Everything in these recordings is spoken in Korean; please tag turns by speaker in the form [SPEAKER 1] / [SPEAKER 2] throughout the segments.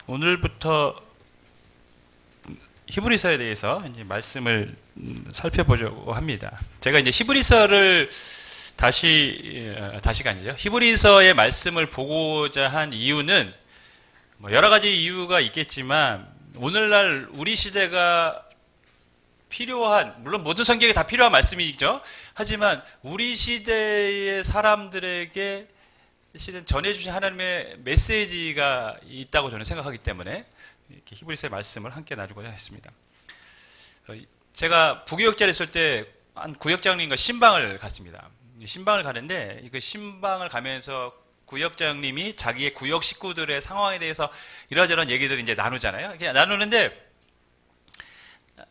[SPEAKER 1] 오늘부터 히브리서에 대해서 이제 말씀을 살펴보려고 합니다. 제가 이제 히브리서를 다시가 아니죠. 히브리서의 말씀을 보고자 한 이유는 뭐 여러 가지 이유가 있겠지만 오늘날 우리 시대가 필요한, 물론 모든 성경에 다 필요한 말씀이죠. 하지만 우리 시대의 사람들에게 실은 전해주신 하나님의 메시지가 있다고 저는 생각하기 때문에 이렇게 히브리서의 말씀을 함께 나누고자 했습니다. 제가 부교역자를 있을 때 한 구역장님과 신방을 갔습니다. 신방을 가는데 그 신방을 가면서 구역장님이 자기의 구역 식구들의 상황에 대해서 이러저런 얘기들을 이제 나누잖아요. 나누는데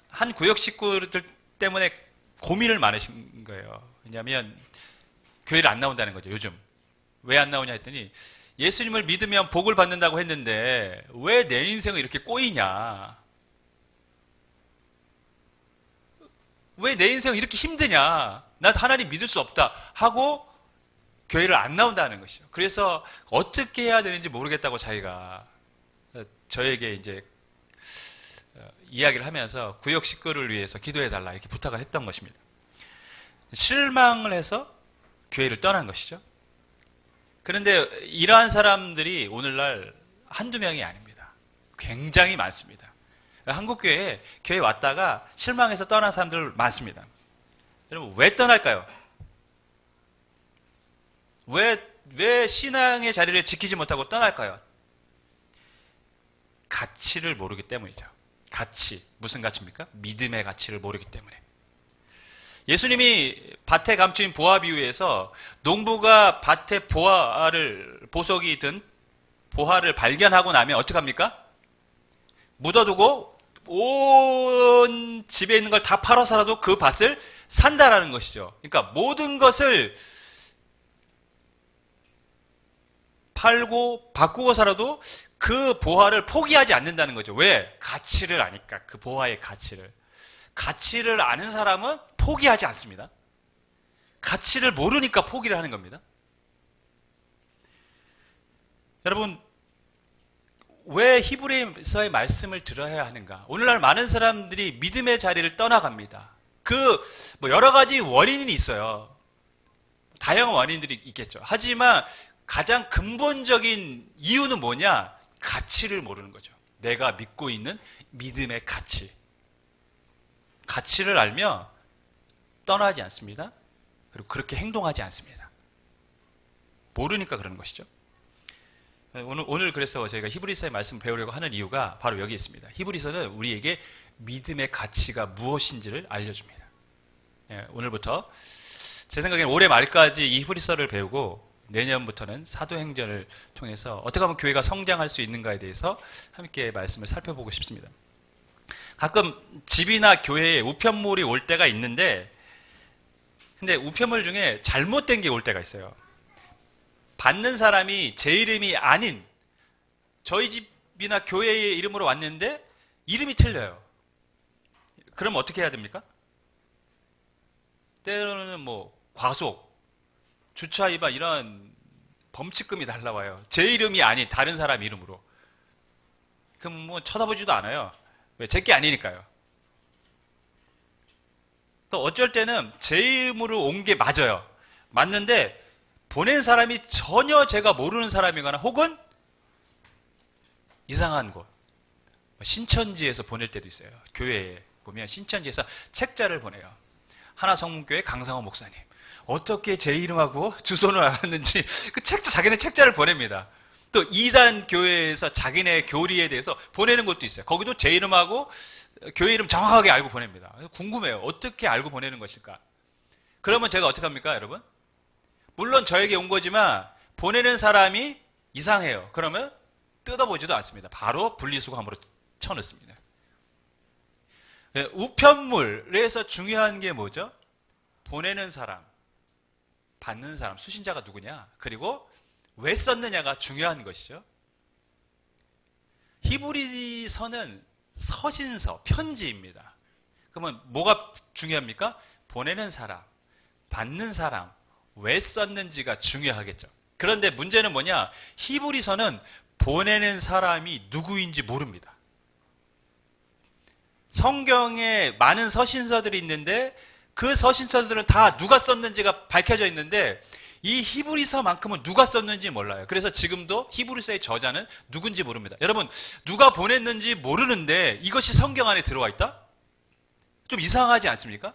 [SPEAKER 1] 한 구역 식구들 때문에 고민을 많으신 거예요. 왜냐하면 교회를 안 나온다는 거죠, 요즘. 왜 안 나오냐 했더니 예수님을 믿으면 복을 받는다고 했는데 왜 내 인생은 이렇게 꼬이냐? 왜 내 인생은 이렇게 힘드냐? 난 하나님 믿을 수 없다 하고 교회를 안 나온다는 것이죠. 그래서 어떻게 해야 되는지 모르겠다고 자기가 저에게 이제 이야기를 하면서 구역 식구를 위해서 기도해달라 이렇게 부탁을 했던 것입니다. 실망을 해서 교회를 떠난 것이죠. 그런데 이러한 사람들이 오늘날 한두 명이 아닙니다. 굉장히 많습니다. 한국교회에 교회 왔다가 실망해서 떠난 사람들 많습니다. 여러분 왜 떠날까요? 왜 신앙의 자리를 지키지 못하고 떠날까요? 가치를 모르기 때문이죠. 가치, 무슨 가치입니까? 믿음의 가치를 모르기 때문에. 예수님이 밭에 감추인 보화 비유에서 농부가 밭에 보석이 든 보화를 발견하고 나면 어떡합니까? 묻어두고 온 집에 있는 걸 다 팔아서라도 그 밭을 산다라는 것이죠. 그러니까 모든 것을 팔고 바꾸고서라도 그 보화를 포기하지 않는다는 거죠. 왜? 가치를 아니까. 그 보화의 가치를. 가치를 아는 사람은 포기하지 않습니다. 가치를 모르니까 포기를 하는 겁니다. 여러분, 왜 히브리서의 말씀을 들어야 하는가? 오늘날 많은 사람들이 믿음의 자리를 떠나갑니다. 여러 가지 원인이 있어요. 다양한 원인들이 있겠죠. 하지만 가장 근본적인 이유는 뭐냐? 가치를 모르는 거죠. 내가 믿고 있는 믿음의 가치. 가치를 알면 떠나지 않습니다. 그리고 그렇게 행동하지 않습니다. 모르니까 그러는 것이죠. 오늘 그래서 저희가 히브리서의 말씀을 배우려고 하는 이유가 바로 여기 있습니다. 히브리서는 우리에게 믿음의 가치가 무엇인지를 알려줍니다. 오늘부터 제 생각에는 올해 말까지 이 히브리서를 배우고 내년부터는 사도행전을 통해서 어떻게 하면 교회가 성장할 수 있는가에 대해서 함께 말씀을 살펴보고 싶습니다. 가끔 집이나 교회에 우편물이 올 때가 있는데 근데 우편물 중에 잘못된 게 올 때가 있어요. 받는 사람이 제 이름이 아닌 저희 집이나 교회의 이름으로 왔는데 이름이 틀려요. 그럼 어떻게 해야 됩니까? 때로는 뭐 과속, 주차 위반 이런 범칙금이 날라와요. 제 이름이 아닌 다른 사람 이름으로. 그럼 뭐 쳐다보지도 않아요. 왜? 제게 아니니까요. 또 어쩔 때는 제 이름으로 온 게 맞아요. 맞는데 보낸 사람이 전혀 제가 모르는 사람이거나 혹은 이상한 곳. 신천지에서 보낼 때도 있어요. 교회에 보면 신천지에서 책자를 보내요. 하나성문교회 강상호 목사님. 어떻게 제 이름하고 주소를 알았는지 그 자기네 책자를 보냅니다. 또 이단 교회에서 자기네 교리에 대해서 보내는 것도 있어요. 거기도 제 이름하고 교회 이름 정확하게 알고 보냅니다. 궁금해요. 어떻게 알고 보내는 것일까? 그러면 제가 어떻게 합니까, 여러분? 물론 저에게 온 거지만 보내는 사람이 이상해요. 그러면 뜯어보지도 않습니다. 바로 분리수거함으로 쳐넣습니다. 우편물에서 중요한 게 뭐죠? 보내는 사람, 받는 사람, 수신자가 누구냐? 그리고 왜 썼느냐가 중요한 것이죠. 히브리서는 서신서, 편지입니다. 그러면 뭐가 중요합니까? 보내는 사람, 받는 사람, 왜 썼는지가 중요하겠죠. 그런데 문제는 뭐냐? 히브리서는 보내는 사람이 누구인지 모릅니다. 성경에 많은 서신서들이 있는데 그 서신서들은 다 누가 썼는지가 밝혀져 있는데 이 히브리서만큼은 누가 썼는지 몰라요. 그래서 지금도 히브리서의 저자는 누군지 모릅니다. 여러분, 누가 보냈는지 모르는데 이것이 성경 안에 들어와 있다? 좀 이상하지 않습니까?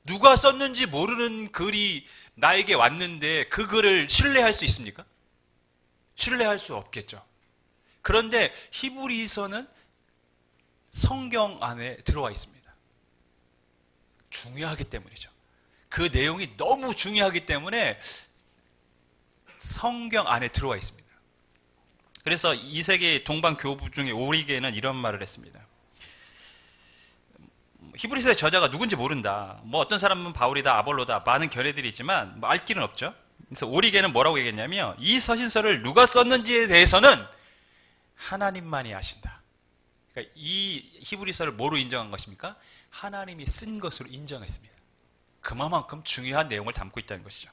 [SPEAKER 1] 누가 썼는지 모르는 글이 나에게 왔는데 그 글을 신뢰할 수 있습니까? 신뢰할 수 없겠죠. 그런데 히브리서는 성경 안에 들어와 있습니다. 중요하기 때문이죠. 그 내용이 너무 중요하기 때문에 성경 안에 들어와 있습니다. 그래서 2세기 동방 교부 중에 오리게는 이런 말을 했습니다. 히브리서의 저자가 누군지 모른다. 뭐 어떤 사람은 바울이다, 아볼로다, 많은 견해들이 있지만 뭐 알 길은 없죠. 그래서 오리게는 뭐라고 얘기했냐면 이 서신서를 누가 썼는지에 대해서는 하나님만이 아신다. 그러니까 이 히브리서를 뭐로 인정한 것입니까? 하나님이 쓴 것으로 인정했습니다. 그만큼 중요한 내용을 담고 있다는 것이죠.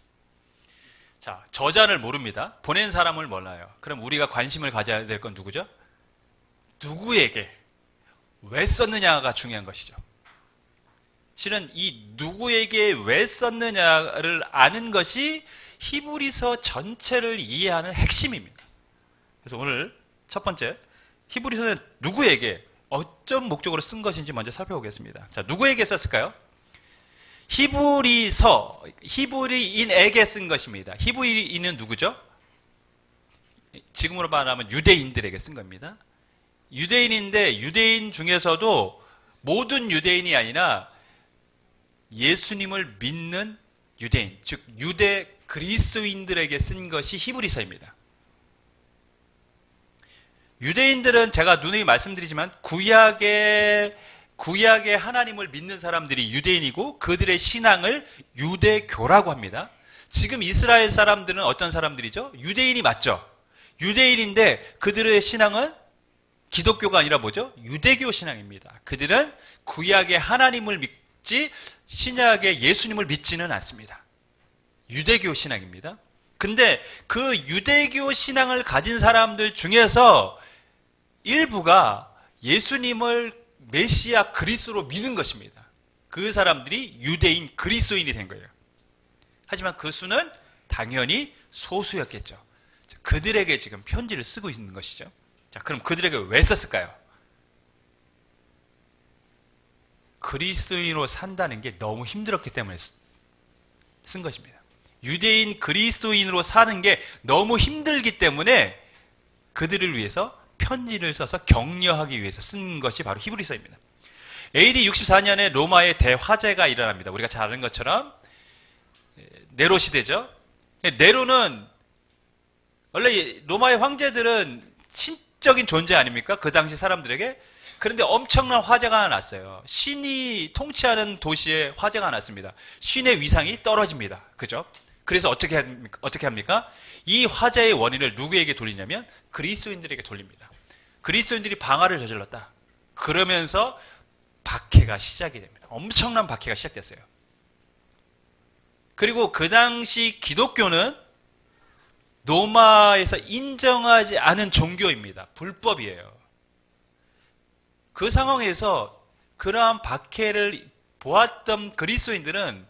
[SPEAKER 1] 자, 저자를 모릅니다. 보낸 사람을 몰라요. 그럼 우리가 관심을 가져야 될 건 누구죠? 누구에게 왜 썼느냐가 중요한 것이죠. 실은 이 누구에게 왜 썼느냐를 아는 것이 히브리서 전체를 이해하는 핵심입니다. 그래서 오늘 첫 번째, 히브리서는 누구에게 어떤 목적으로 쓴 것인지 먼저 살펴보겠습니다. 자, 누구에게 썼을까요? 히브리인에게 쓴 것입니다. 히브리인은 누구죠? 지금으로 말하면 유대인들에게 쓴 겁니다. 유대인인데 유대인 중에서도 모든 유대인이 아니라 예수님을 믿는 유대인, 즉 유대 그리스도인들에게 쓴 것이 히브리서입니다. 유대인들은 제가 누누이 말씀드리지만 구약의 하나님을 믿는 사람들이 유대인이고 그들의 신앙을 유대교라고 합니다. 지금 이스라엘 사람들은 어떤 사람들이죠? 유대인이 맞죠? 유대인인데 그들의 신앙은 기독교가 아니라 뭐죠? 유대교 신앙입니다. 그들은 구약의 하나님을 믿지 신약의 예수님을 믿지는 않습니다. 유대교 신앙입니다. 근데 그 유대교 신앙을 가진 사람들 중에서 일부가 예수님을 메시아 그리스도로 믿은 것입니다. 그 사람들이 유대인 그리스도인이 된 거예요. 하지만 그 수는 당연히 소수였겠죠. 그들에게 지금 편지를 쓰고 있는 것이죠. 자, 그럼 그들에게 왜 썼을까요? 그리스도인으로 산다는 게 너무 힘들었기 때문에 쓴 것입니다. 유대인 그리스도인으로 사는 게 너무 힘들기 때문에 그들을 위해서 편지를 써서 격려하기 위해서 쓴 것이 바로 히브리서입니다. AD 64년에 로마의 대화재가 일어납니다. 우리가 잘 아는 것처럼 네로 시대죠. 네로는 원래 로마의 황제들은 신적인 존재 아닙니까? 그 당시 사람들에게. 그런데 엄청난 화재가 났어요. 신이 통치하는 도시에 화재가 났습니다. 신의 위상이 떨어집니다. 그죠? 그래서 어떻게 합니까? 이 화재의 원인을 누구에게 돌리냐면 그리스도인들에게 돌립니다. 그리스도인들이 방화를 저질렀다. 그러면서 박해가 시작이 됩니다. 엄청난 박해가 시작됐어요. 그리고 그 당시 기독교는 로마에서 인정하지 않은 종교입니다. 불법이에요. 그 상황에서 그러한 박해를 보았던 그리스도인들은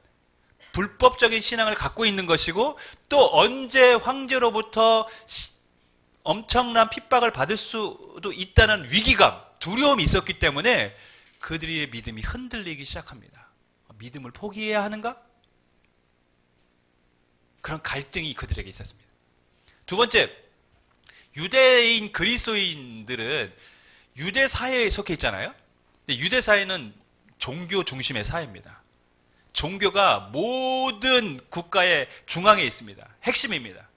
[SPEAKER 1] 불법적인 신앙을 갖고 있는 것이고 또 언제 황제로부터 엄청난 핍박을 받을 수도 있다는 위기감, 두려움이 있었기 때문에 그들의 믿음이 흔들리기 시작합니다. 믿음을 포기해야 하는가? 그런 갈등이 그들에게 있었습니다. 두 번째, 유대인 그리스도인들은 유대 사회에 속해 있잖아요. 근데 유대 사회는 종교 중심의 사회입니다. 종교가 모든 국가의 중앙에 있습니다. 핵심입니다.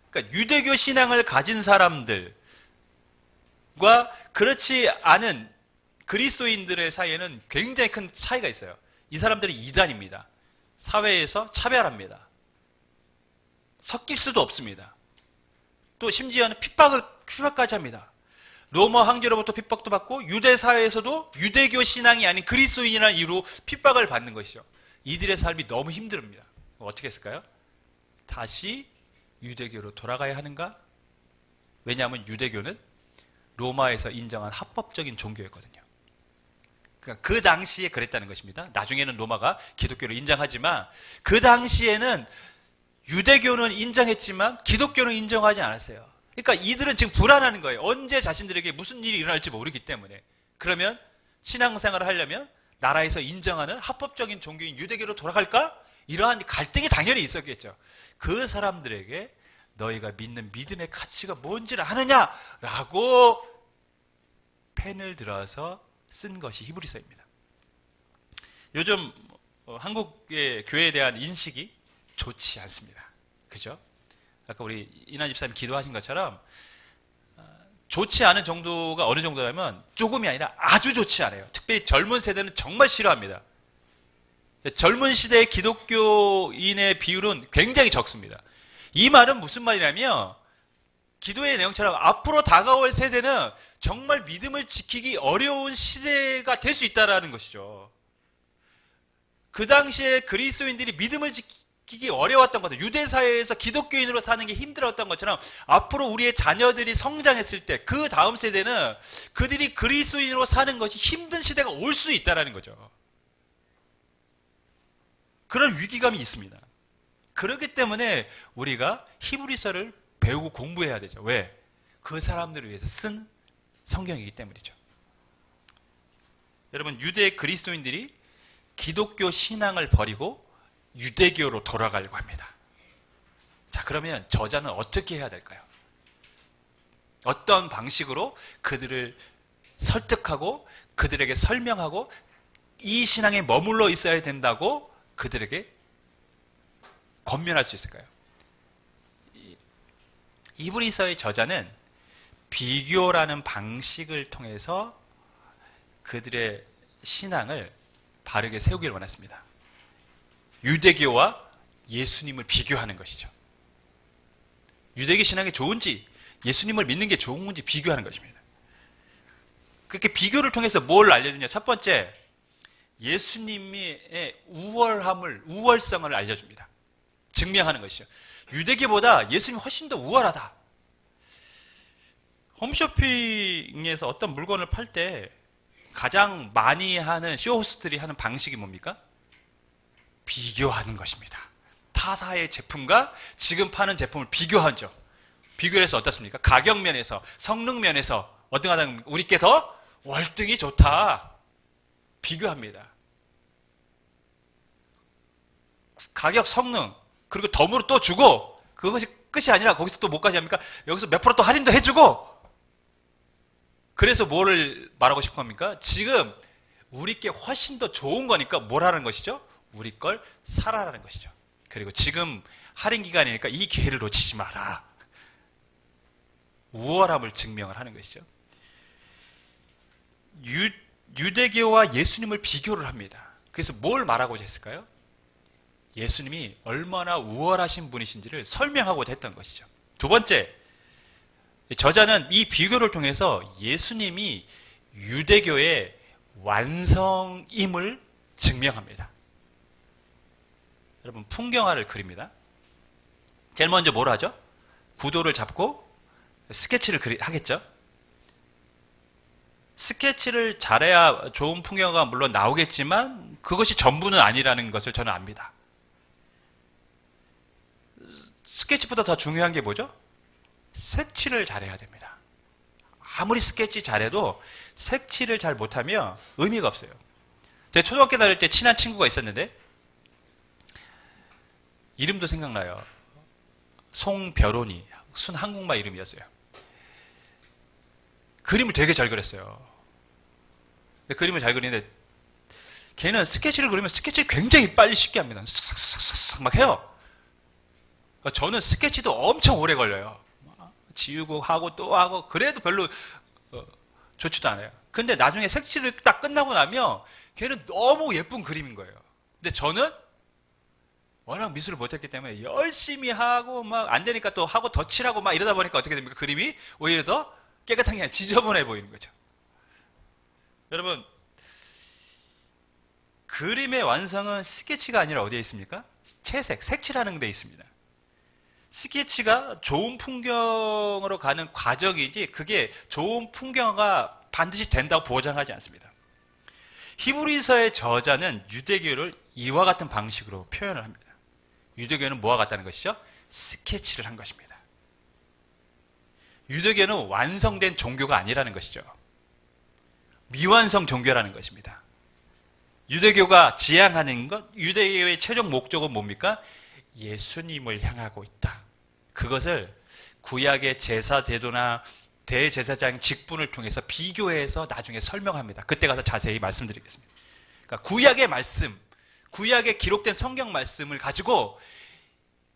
[SPEAKER 1] 그러니까 유대교 신앙을 가진 사람들과 그렇지 않은 그리스도인들의 사이에는 굉장히 큰 차이가 있어요. 이 사람들은 이단입니다. 사회에서 차별합니다. 섞일 수도 없습니다. 또 심지어는 핍박까지 합니다. 로마 황제로부터 핍박도 받고 유대 사회에서도 유대교 신앙이 아닌 그리스도인이라는 이유로 핍박을 받는 것이죠. 이들의 삶이 너무 힘듭니다. 어떻게 했을까요? 다시 유대교로 돌아가야 하는가? 왜냐하면 유대교는 로마에서 인정한 합법적인 종교였거든요. 그러니까 그 당시에 그랬다는 것입니다. 나중에는 로마가 기독교를 인정하지만 그 당시에는 유대교는 인정했지만 기독교는 인정하지 않았어요. 그러니까 이들은 지금 불안하는 거예요. 언제 자신들에게 무슨 일이 일어날지 모르기 때문에. 그러면 신앙생활을 하려면 나라에서 인정하는 합법적인 종교인 유대교로 돌아갈까? 이러한 갈등이 당연히 있었겠죠. 그 사람들에게 너희가 믿는 믿음의 가치가 뭔지를 아느냐라고 펜을 들어서 쓴 것이 히브리서입니다. 요즘 한국의 교회에 대한 인식이 좋지 않습니다. 그죠? 아까 우리 이나 집사님 기도하신 것처럼 좋지 않은 정도가 어느 정도냐면 조금이 아니라 아주 좋지 않아요. 특별히 젊은 세대는 정말 싫어합니다. 젊은 시대의 기독교인의 비율은 굉장히 적습니다. 이 말은 무슨 말이냐면 기도의 내용처럼 앞으로 다가올 세대는 정말 믿음을 지키기 어려운 시대가 될 수 있다는 것이죠. 그 당시에 그리스도인들이 믿음을 지키기 어려웠던 것들, 유대사회에서 기독교인으로 사는 게 힘들었던 것처럼 앞으로 우리의 자녀들이 성장했을 때 그 다음 세대는 그들이 그리스도인으로 사는 것이 힘든 시대가 올 수 있다는 거죠. 그런 위기감이 있습니다. 그렇기 때문에 우리가 히브리서를 배우고 공부해야 되죠. 왜? 그 사람들을 위해서 쓴 성경이기 때문이죠. 여러분, 유대 그리스도인들이 기독교 신앙을 버리고 유대교로 돌아가려고 합니다. 자, 그러면 저자는 어떻게 해야 될까요? 어떤 방식으로 그들을 설득하고 그들에게 설명하고 이 신앙에 머물러 있어야 된다고 그들에게 권면할 수 있을까요? 히브리서의 저자는 비교라는 방식을 통해서 그들의 신앙을 바르게 세우기를 원했습니다. 유대교와 예수님을 비교하는 것이죠. 유대교 신앙이 좋은지 예수님을 믿는 게 좋은 건지 비교하는 것입니다. 그렇게 비교를 통해서 뭘 알려주냐? 첫 번째, 예수님의 우월성을 알려줍니다. 증명하는 것이죠. 유대교보다 예수님이 훨씬 더 우월하다. 홈쇼핑에서 어떤 물건을 팔 때 가장 많이 하는 쇼호스트들이 하는 방식이 뭡니까? 비교하는 것입니다. 타사의 제품과 지금 파는 제품을 비교하죠. 비교해서 어떻습니까? 가격 면에서, 성능 면에서 어떤 하다 우리께 더 월등히 좋다. 비교합니다. 가격, 성능, 그리고 덤으로 또 주고, 그것이 끝이 아니라 거기서 또 뭐까지 합니까? 여기서 몇 프로 또 할인도 해주고. 그래서 뭐를 말하고 싶은 겁니까? 지금 우리께 훨씬 더 좋은 거니까 뭘 하는 것이죠? 우리 걸 사라라는 것이죠. 그리고 지금 할인 기간이니까 이 기회를 놓치지 마라. 우월함을 증명을 하는 것이죠. 유대교와 예수님을 비교를 합니다. 그래서 뭘 말하고자 했을까요? 예수님이 얼마나 우월하신 분이신지를 설명하고자 했던 것이죠. 두 번째, 저자는 이 비교를 통해서 예수님이 유대교의 완성임을 증명합니다. 여러분, 풍경화를 그립니다. 제일 먼저 뭘 하죠? 구도를 잡고 스케치를 하겠죠? 스케치를 잘해야 좋은 풍경화가 물론 나오겠지만 그것이 전부는 아니라는 것을 저는 압니다. 스케치보다 더 중요한 게 뭐죠? 색칠을 잘해야 됩니다. 아무리 스케치 잘해도 색칠을 잘 못하면 의미가 없어요. 제가 초등학교 다닐 때 친한 친구가 있었는데 이름도 생각나요. 송별온이 순 한국말 이름이었어요. 그림을 되게 잘 그렸어요. 그림을 잘 그리는데 걔는 스케치를 그리면 스케치를 굉장히 빨리 쉽게 합니다. 싹싹싹싹 막 해요. 저는 스케치도 엄청 오래 걸려요. 지우고 하고 또 하고 그래도 별로 좋지도 않아요. 근데 나중에 색칠을 딱 끝나고 나면 걔는 너무 예쁜 그림인 거예요. 근데 저는 워낙 미술을 못했기 때문에 열심히 하고 막 안 되니까 또 하고 더 칠하고 막 이러다 보니까 어떻게 됩니까? 그림이 오히려 더 깨끗한 게 아니라 지저분해 보이는 거죠. 여러분, 그림의 완성은 스케치가 아니라 어디에 있습니까? 채색, 색칠하는 데 있습니다. 스케치가 좋은 풍경으로 가는 과정이지 그게 좋은 풍경화가 반드시 된다고 보장하지 않습니다. 히브리서의 저자는 유대교를 이와 같은 방식으로 표현을 합니다. 유대교는 뭐와 같다는 것이죠? 스케치를 한 것입니다. 유대교는 완성된 종교가 아니라는 것이죠. 미완성 종교라는 것입니다. 유대교가 지향하는 것, 유대교의 최종 목적은 뭡니까? 예수님을 향하고 있다. 그것을 구약의 제사 제도나 대제사장 직분을 통해서 비교해서 나중에 설명합니다. 그때 가서 자세히 말씀드리겠습니다. 그러니까 구약의 말씀, 구약에 기록된 성경 말씀을 가지고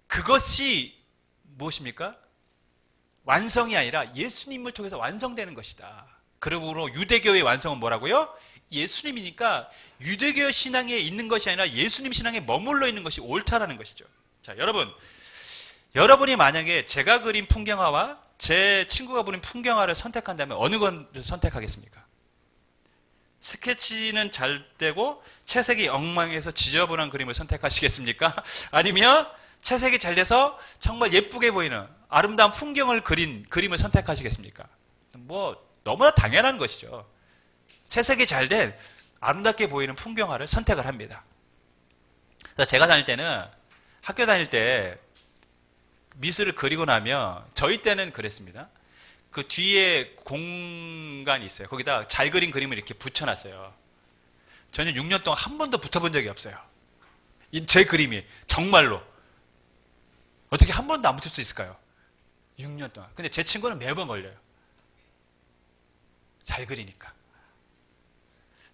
[SPEAKER 1] 그것이 무엇입니까? 완성이 아니라 예수님을 통해서 완성되는 것이다. 그러므로 유대교의 완성은 뭐라고요? 예수님이니까 유대교 신앙에 있는 것이 아니라 예수님 신앙에 머물러 있는 것이 옳다라는 것이죠. 자, 여러분이 만약에 제가 그린 풍경화와 제 친구가 그린 풍경화를 선택한다면 어느 걸 선택하겠습니까? 스케치는 잘 되고 채색이 엉망해서 지저분한 그림을 선택하시겠습니까? 아니면 채색이 잘 돼서 정말 예쁘게 보이는 아름다운 풍경을 그린 그림을 선택하시겠습니까? 뭐 너무나 당연한 것이죠. 채색이 잘 된 아름답게 보이는 풍경화를 선택을 합니다. 제가 다닐 때는 학교 다닐 때 미술을 그리고 나면 저희 때는 그랬습니다. 그 뒤에 공간이 있어요. 거기다 잘 그린 그림을 이렇게 붙여놨어요. 저는 6년 동안 한 번도 붙어본 적이 없어요. 제 그림이 정말로 어떻게 한 번도 안 붙을 수 있을까요? 6년 동안. 근데 제 친구는 매번 걸려요. 잘 그리니까.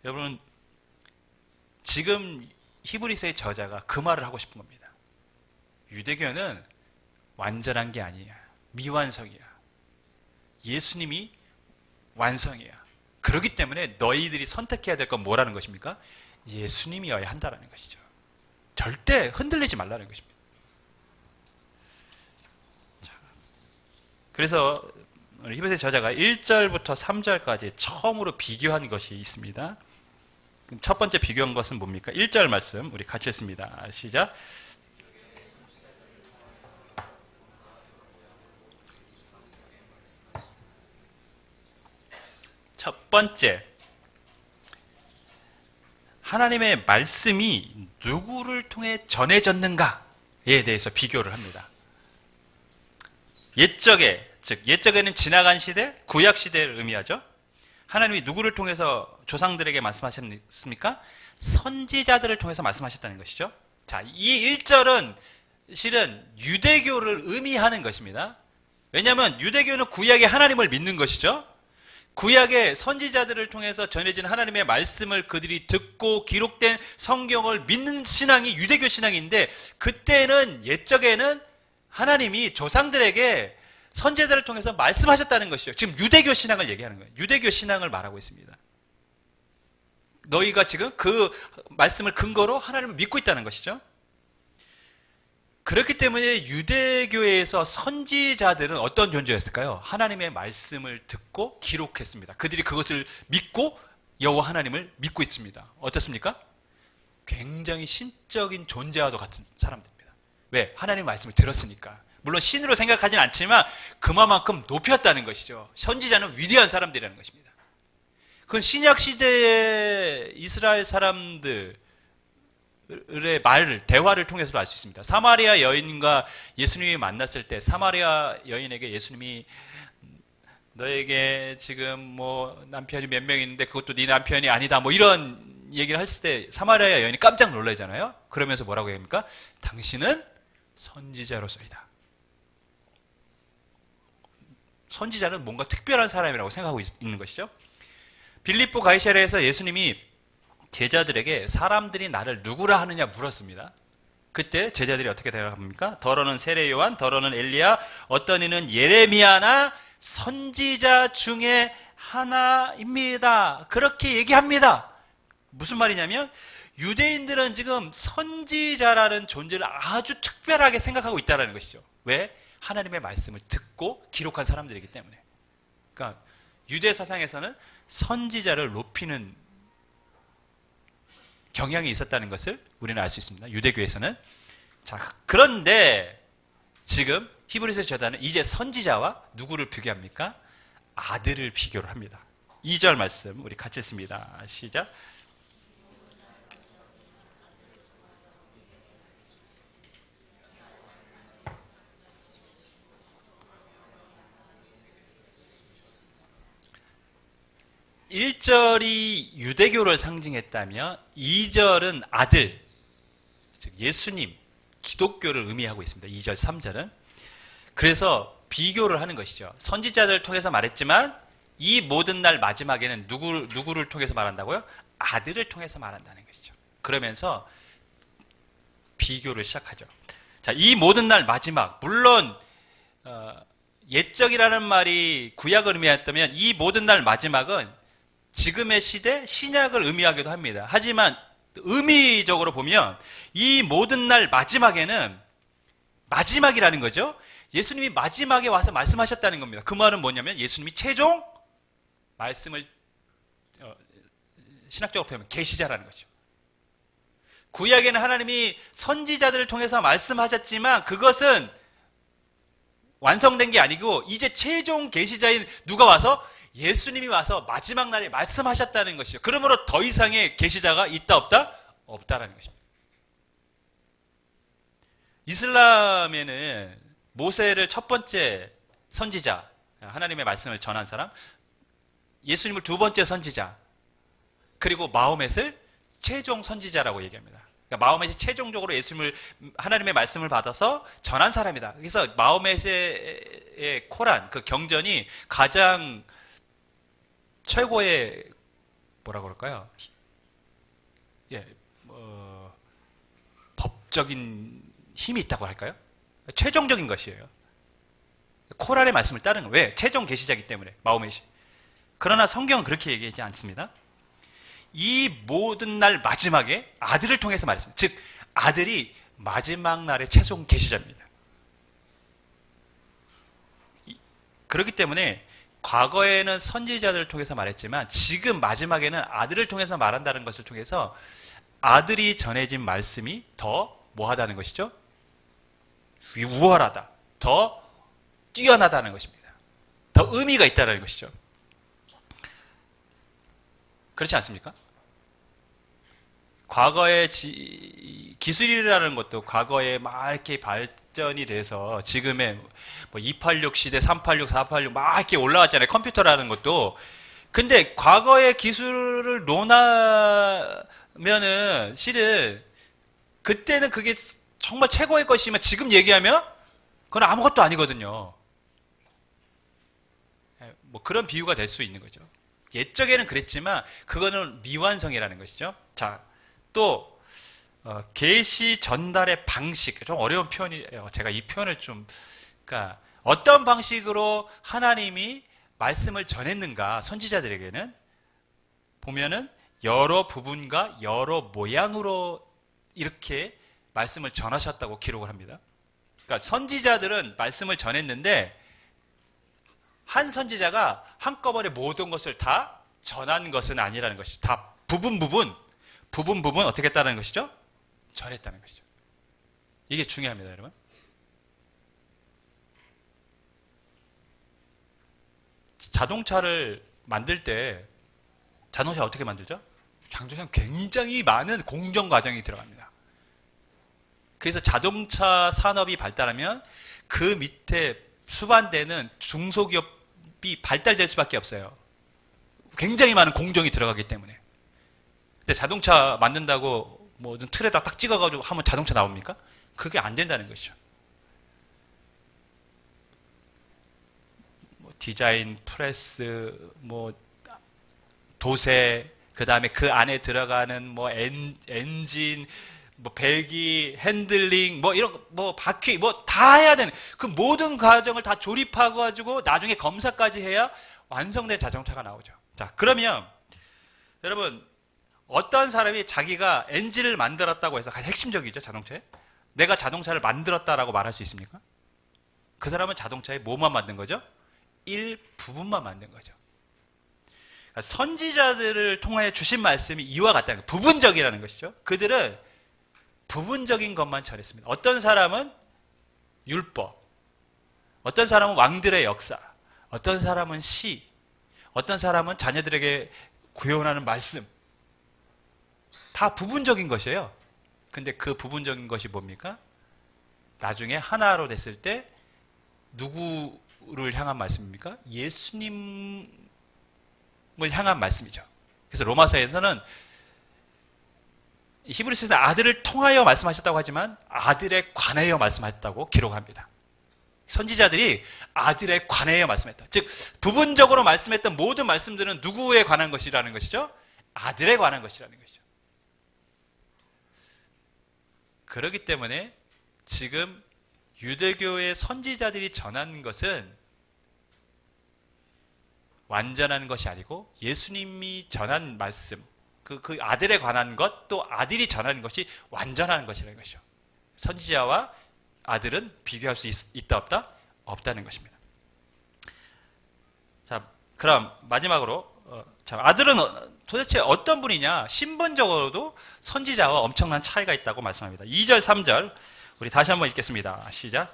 [SPEAKER 1] 여러분, 지금 히브리서의 저자가 그 말을 하고 싶은 겁니다. 유대교는 완전한 게 아니야. 미완성이야. 예수님이 완성이야. 그렇기 때문에 너희들이 선택해야 될 건 뭐라는 것입니까? 예수님이어야 한다는 것이죠. 절대 흔들리지 말라는 것입니다. 자, 그래서 히브리서의 저자가 1절부터 3절까지 처음으로 비교한 것이 있습니다. 첫 번째 비교한 것은 뭡니까? 1절 말씀 우리 같이 했습니다. 시작. 첫 번째, 하나님의 말씀이 누구를 통해 전해졌는가에 대해서 비교를 합니다. 옛적에, 즉 옛적에는 지나간 시대, 구약 시대를 의미하죠. 하나님이 누구를 통해서 조상들에게 말씀하셨습니까? 선지자들을 통해서 말씀하셨다는 것이죠. 자, 이 1절은 실은 유대교를 의미하는 것입니다. 왜냐하면 유대교는 구약의 하나님을 믿는 것이죠. 구약의 선지자들을 통해서 전해진 하나님의 말씀을 그들이 듣고 기록된 성경을 믿는 신앙이 유대교 신앙인데, 그때는 옛적에는 하나님이 조상들에게 선지자들을 통해서 말씀하셨다는 것이죠. 지금 유대교 신앙을 얘기하는 거예요. 유대교 신앙을 말하고 있습니다. 너희가 지금 그 말씀을 근거로 하나님을 믿고 있다는 것이죠. 그렇기 때문에 유대교에서 선지자들은 어떤 존재였을까요? 하나님의 말씀을 듣고 기록했습니다. 그들이 그것을 믿고 여호와 하나님을 믿고 있습니다. 어떻습니까? 굉장히 신적인 존재와도 같은 사람들입니다. 왜? 하나님의 말씀을 들었으니까. 물론 신으로 생각하진 않지만 그만큼 높였다는 것이죠. 선지자는 위대한 사람들이라는 것입니다. 그건 신약 시대의 이스라엘 사람들 의 대화를 통해서도 알 수 있습니다. 사마리아 여인과 예수님이 만났을 때 사마리아 여인에게 예수님이 너에게 지금 뭐 남편이 몇 명 있는데 그것도 네 남편이 아니다 뭐 이런 얘기를 했을 때 사마리아 여인이 깜짝 놀라잖아요. 그러면서 뭐라고 합니까? 당신은 선지자로서이다. 선지자는 뭔가 특별한 사람이라고 생각하고 있는 것이죠. 빌립보 가이사랴에서 예수님이 제자들에게 사람들이 나를 누구라 하느냐 물었습니다. 그때 제자들이 어떻게 대답합니까? 더러는 세례 요한, 더러는 엘리야, 어떤 이는 예레미야나 선지자 중에 하나입니다. 그렇게 얘기합니다. 무슨 말이냐면 유대인들은 지금 선지자라는 존재를 아주 특별하게 생각하고 있다는 것이죠. 왜? 하나님의 말씀을 듣고 기록한 사람들이기 때문에. 그러니까 유대 사상에서는 선지자를 높이는 경향이 있었다는 것을 우리는 알 수 있습니다. 유대교에서는. 자, 그런데 지금 히브리서 저자는 이제 선지자와 누구를 비교합니까? 아들을 비교를 합니다. 2절 말씀 우리 같이 읽습니다. 시작. (1절이) 유대교를 상징했다면 (2절은) 아들, 즉 예수님, 기독교를 의미하고 있습니다. 2절, 3절은. 그래서 비교를 하는 것이죠. 선지자들을 통해서 말했지만 이 모든 날 마지막에는 누구를 통해서 말한다고요? 아들을 통해서 말한다는 것이죠. 그러면서 비교를 시작하죠. 자, 이 모든 날 마지막, 물론 옛적이라는 말이 구약을 의미했다면 이 모든 날 마지막은 지금의 시대 신약을 의미하기도 합니다. 하지만 의미적으로 보면 이 모든 날 마지막에는 마지막이라는 거죠. 예수님이 마지막에 와서 말씀하셨다는 겁니다. 그 말은 뭐냐면 예수님이 최종 말씀을 신학적으로 표현하면 계시자라는 거죠. 구약에는 하나님이 선지자들을 통해서 말씀하셨지만 그것은 완성된 게 아니고 이제 최종 계시자인 누가 와서 예수님이 와서 마지막 날에 말씀하셨다는 것이죠. 그러므로 더 이상의 계시자가 있다 없다? 없다라는 것입니다. 이슬람에는 모세를 첫 번째 선지자, 하나님의 말씀을 전한 사람, 예수님을 두 번째 선지자, 그리고 마호멧을 최종 선지자라고 얘기합니다. 그러니까 마호멧이 최종적으로 하나님의 말씀을 받아서 전한 사람이다. 그래서 마호멧의 코란, 그 경전이 가장 최고의 뭐라 그럴까요? 법적인 힘이 있다고 할까요? 최종적인 것이에요. 코란의 말씀을 따르는 거예요. 왜? 최종 계시자이기 때문에 마호멧이. 그러나 성경은 그렇게 얘기하지 않습니다. 이 모든 날 마지막에 아들을 통해서 말했습니다. 즉 아들이 마지막 날의 최종 계시자입니다. 그렇기 때문에 과거에는 선지자들을 통해서 말했지만 지금 마지막에는 아들을 통해서 말한다는 것을 통해서 아들이 전해진 말씀이 더 뭐하다는 것이죠? 우월하다, 더 뛰어나다는 것입니다. 더 의미가 있다는 것이죠. 그렇지 않습니까? 과거의 기술이라는 것도 과거에 막 이렇게 발전이 돼서 지금의 뭐 286 시대, 386, 486 막 이렇게 올라왔잖아요. 컴퓨터라는 것도. 근데 과거의 기술을 논하면은 실은 그때는 그게 정말 최고의 것이면 지금 얘기하면 그건 아무것도 아니거든요. 뭐 그런 비유가 될 수 있는 거죠. 옛적에는 그랬지만 그거는 미완성이라는 것이죠. 자, 또 계시 전달의 방식, 좀 어려운 표현이에요. 제가 이 표현을 좀, 그러니까 어떤 방식으로 하나님이 말씀을 전했는가, 선지자들에게는 보면은 여러 부분과 여러 모양으로 이렇게 말씀을 전하셨다고 기록을 합니다. 그러니까 선지자들은 말씀을 전했는데 한 선지자가 한꺼번에 모든 것을 다 전한 것은 아니라는 것이죠. 다 부분 어떻게 했다는 것이죠? 전했다는 것이죠. 이게 중요합니다, 여러분. 자동차를 만들 때 자동차 어떻게 만들죠? 자동차는 굉장히 많은 공정 과정이 들어갑니다. 그래서 자동차 산업이 발달하면 그 밑에 수반되는 중소기업이 발달될 수밖에 없어요. 굉장히 많은 공정이 들어가기 때문에. 근데 자동차 만든다고 뭐 틀에다 딱 찍어가지고 하면 자동차 나옵니까? 그게 안 된다는 것이죠. 뭐 디자인, 프레스, 뭐 도세, 그 다음에 그 안에 들어가는 뭐 엔진, 뭐 배기, 핸들링, 뭐 이런 뭐 바퀴, 뭐 다 해야 되는 그 모든 과정을 다 조립하고 가지고 나중에 검사까지 해야 완성된 자동차가 나오죠. 자, 그러면 여러분 어떤 사람이 자기가 엔진을 만들었다고 해서 가장 핵심적이죠, 자동차에. 내가 자동차를 만들었다라고 말할 수 있습니까? 그 사람은 자동차에 뭐만 만든 거죠? 일부분만 만든 거죠. 그러니까 선지자들을 통해 주신 말씀이 이와 같다는 거예요. 부분적이라는 것이죠. 그들은 부분적인 것만 전했습니다. 어떤 사람은 율법, 어떤 사람은 왕들의 역사, 어떤 사람은 시, 어떤 사람은 자녀들에게 구현하는 말씀. 다 부분적인 것이에요. 근데 그 부분적인 것이 뭡니까? 나중에 하나로 됐을 때 누구를 향한 말씀입니까? 예수님을 향한 말씀이죠. 그래서 로마서에서는 히브리서에서 아들을 통하여 말씀하셨다고 하지만 아들에 관하여 말씀하셨다고 기록합니다. 선지자들이 아들에 관하여 말씀했다. 즉 부분적으로 말씀했던 모든 말씀들은 누구에 관한 것이라는 것이죠? 아들에 관한 것이라는 것이죠. 그렇기 때문에 지금 유대교의 선지자들이 전한 것은 완전한 것이 아니고 예수님이 전한 말씀, 그 아들에 관한 것, 또 아들이 전하는 것이 완전한 것이라는 것이죠. 선지자와 아들은 비교할 수 있다 없다? 없다는 것입니다. 자, 그럼 마지막으로 아들은 도대체 어떤 분이냐? 신분적으로도 선지자와 엄청난 차이가 있다고 말씀합니다. 2절, 3절 우리 다시 한번 읽겠습니다. 시작.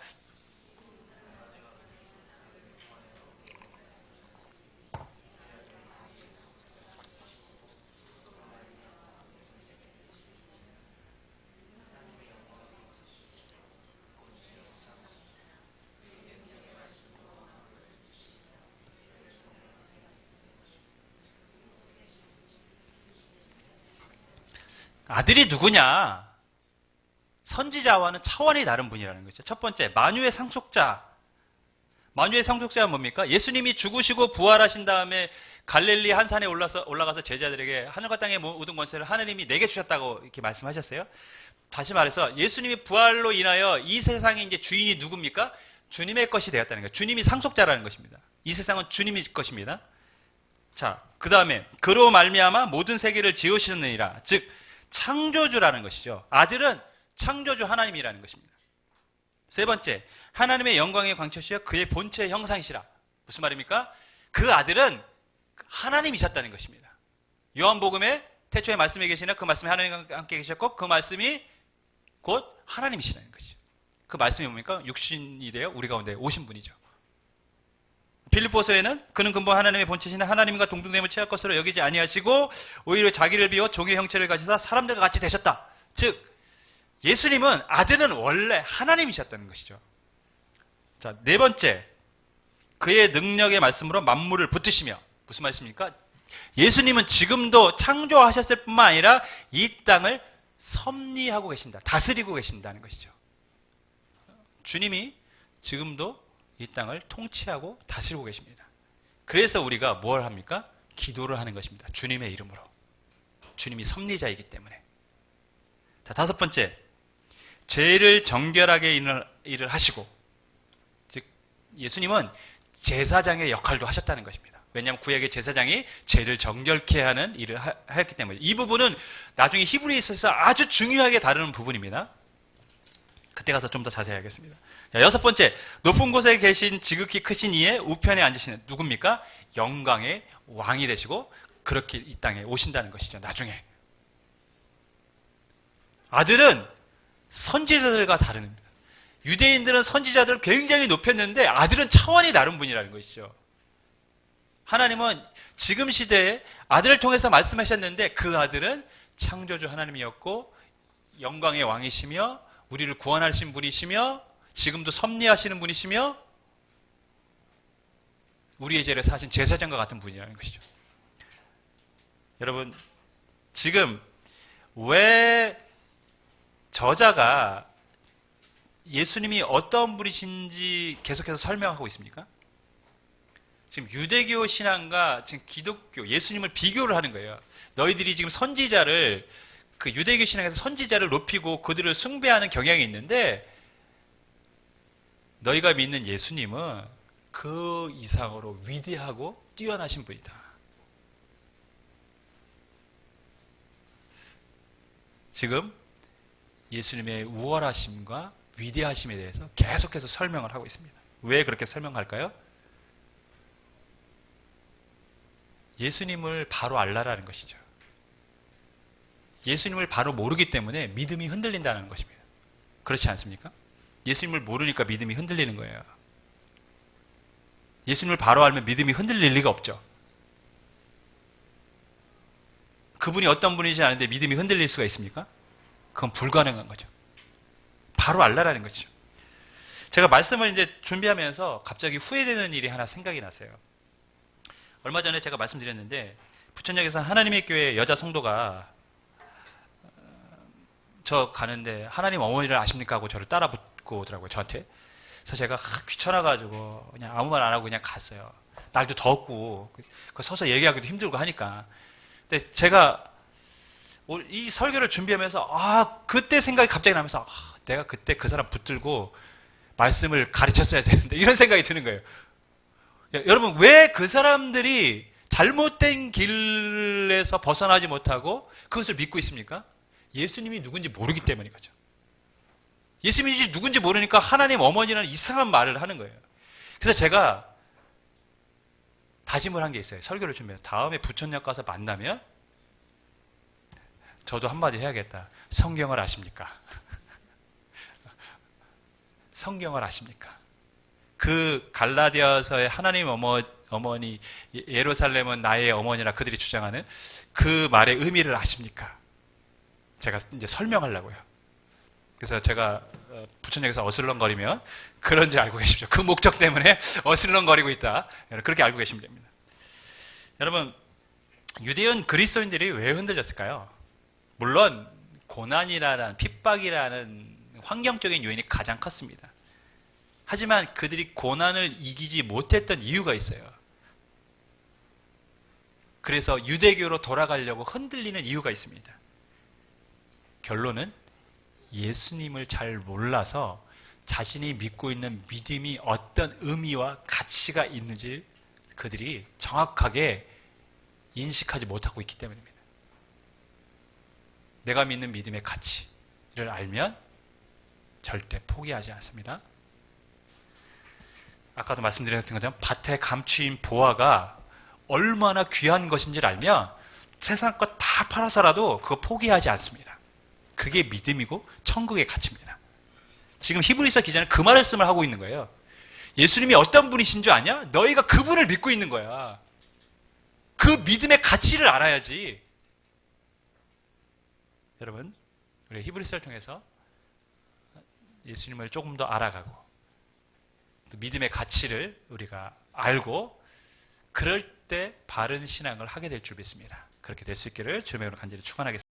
[SPEAKER 1] 아들이 누구냐? 선지자와는 차원이 다른 분이라는 거죠. 첫 번째, 만유의 상속자. 만유의 상속자가 뭡니까? 예수님이 죽으시고 부활하신 다음에 갈릴리 한 산에 올라가서 제자들에게 하늘과 땅의 모든 권세를 하느님이 내게 주셨다고 이렇게 말씀하셨어요. 다시 말해서 예수님이 부활로 인하여 이 세상의 이제 주인이 누굽니까? 주님의 것이 되었다는 거예요. 주님이 상속자라는 것입니다. 이 세상은 주님의 것입니다. 자, 그 다음에 그로 말미암아 모든 세계를 지으시느니라. 즉 창조주라는 것이죠. 아들은 창조주 하나님이라는 것입니다. 세 번째, 하나님의 영광의 광채시여 그의 본체의 형상이시라. 무슨 말입니까? 그 아들은 하나님이셨다는 것입니다. 요한복음에 태초에 말씀이 계시나 그 말씀이 하나님과 함께 계셨고 그 말씀이 곧 하나님이시라는 것이죠. 그 말씀이 뭡니까? 육신이 되어 우리 가운데 오신 분이죠. 빌립보서에는 그는 근본 하나님의 본체시나 하나님과 동등됨을 취할 것으로 여기지 아니하시고 오히려 자기를 비워 종의 형체를 가지사 사람들과 같이 되셨다. 즉 예수님은 아들은 원래 하나님이셨다는 것이죠. 자, 네 번째, 그의 능력의 말씀으로 만물을 붙드시며. 무슨 말씀입니까? 예수님은 지금도 창조하셨을 뿐만 아니라 이 땅을 섭리하고 계신다. 다스리고 계신다는 것이죠. 주님이 지금도 이 땅을 통치하고 다스리고 계십니다. 그래서 우리가 뭘 합니까? 기도를 하는 것입니다. 주님의 이름으로. 주님이 섭리자이기 때문에. 자, 다섯 번째, 죄를 정결하게 일을 하시고, 즉 예수님은 제사장의 역할도 하셨다는 것입니다. 왜냐하면 구약의 제사장이 죄를 정결케 하는 일을 하였기 때문에. 이 부분은 나중에 히브리서에서 아주 중요하게 다루는 부분입니다. 그때 가서 좀 더 자세히 하겠습니다. 자, 여섯 번째, 높은 곳에 계신 지극히 크신 이의 우편에 앉으시는 누굽니까? 영광의 왕이 되시고 그렇게 이 땅에 오신다는 것이죠. 나중에. 아들은 선지자들과 다릅니다. 유대인들은 선지자들을 굉장히 높였는데 아들은 차원이 다른 분이라는 것이죠. 하나님은 지금 시대에 아들을 통해서 말씀하셨는데 그 아들은 창조주 하나님이었고 영광의 왕이시며 우리를 구원하신 분이시며 지금도 섭리하시는 분이시며 우리의 죄를 사신 제사장과 같은 분이라는 것이죠. 여러분, 지금 왜 저자가 예수님이 어떤 분이신지 계속해서 설명하고 있습니까? 지금 유대교 신앙과 지금 기독교, 예수님을 비교를 하는 거예요. 너희들이 지금 선지자를, 그 유대교 신앙에서 선지자를 높이고 그들을 숭배하는 경향이 있는데 너희가 믿는 예수님은 그 이상으로 위대하고 뛰어나신 분이다. 지금 예수님의 우월하심과 위대하심에 대해서 계속해서 설명을 하고 있습니다. 왜 그렇게 설명할까요? 예수님을 바로 알라라는 것이죠. 예수님을 바로 모르기 때문에 믿음이 흔들린다는 것입니다. 그렇지 않습니까? 예수님을 모르니까 믿음이 흔들리는 거예요. 예수님을 바로 알면 믿음이 흔들릴 리가 없죠. 그분이 어떤 분인지 아는데 믿음이 흔들릴 수가 있습니까? 그건 불가능한 거죠. 바로 알라라는 거죠. 제가 말씀을 이제 준비하면서 갑자기 후회되는 일이 하나 생각이 났어요. 얼마 전에 제가 말씀드렸는데 부천역에서 하나님의 교회 여자 성도가 저 가는데 하나님 어머니를 아십니까? 하고 저를 따라 붙고 오더라고요, 저한테. 그래서 제가 귀찮아가지고 그냥 아무 말 안 하고 그냥 갔어요. 날도 덥고 서서 얘기하기도 힘들고 하니까. 근데 제가 이 설교를 준비하면서 그때 생각이 갑자기 나면서 내가 그때 그 사람 붙들고 말씀을 가르쳤어야 되는데 이런 생각이 드는 거예요. 여러분, 왜 그 사람들이 잘못된 길에서 벗어나지 못하고 그것을 믿고 있습니까? 예수님이 누군지 모르기 때문인 거죠. 예수님이 누군지 모르니까 하나님 어머니라는 이상한 말을 하는 거예요. 그래서 제가 다짐을 한 게 있어요. 설교를 준비해요. 다음에 부천역 가서 만나면 저도 한마디 해야겠다. 성경을 아십니까? 성경을 아십니까? 그 갈라디아서의 하나님 어머니 예루살렘은 나의 어머니라 그들이 주장하는 그 말의 의미를 아십니까? 제가 이제 설명하려고요. 그래서 제가 부천역에서 어슬렁거리면 그런지 알고 계십시오. 그 목적 때문에 어슬렁거리고 있다. 그렇게 알고 계시면 됩니다. 여러분, 유대인 그리스도인들이 왜 흔들렸을까요? 물론 고난이라는 핍박이라는 환경적인 요인이 가장 컸습니다. 하지만 그들이 고난을 이기지 못했던 이유가 있어요. 그래서 유대교로 돌아가려고 흔들리는 이유가 있습니다. 결론은 예수님을 잘 몰라서 자신이 믿고 있는 믿음이 어떤 의미와 가치가 있는지 그들이 정확하게 인식하지 못하고 있기 때문입니다. 내가 믿는 믿음의 가치를 알면 절대 포기하지 않습니다. 아까도 말씀드렸던 것처럼 밭에 감추인 보화가 얼마나 귀한 것인지를 알면 세상 것 다 팔아서라도 그거 포기하지 않습니다. 그게 믿음이고 천국의 가치입니다. 지금 히브리서 기자는 그 말씀을 하고 있는 거예요. 예수님이 어떤 분이신 줄 아냐? 너희가 그분을 믿고 있는 거야. 그 믿음의 가치를 알아야지. 여러분, 우리 히브리서를 통해서 예수님을 조금 더 알아가고 믿음의 가치를 우리가 알고 그럴 때 바른 신앙을 하게 될 줄 믿습니다. 그렇게 될 수 있기를 주님으로 간절히 축원하겠습니다.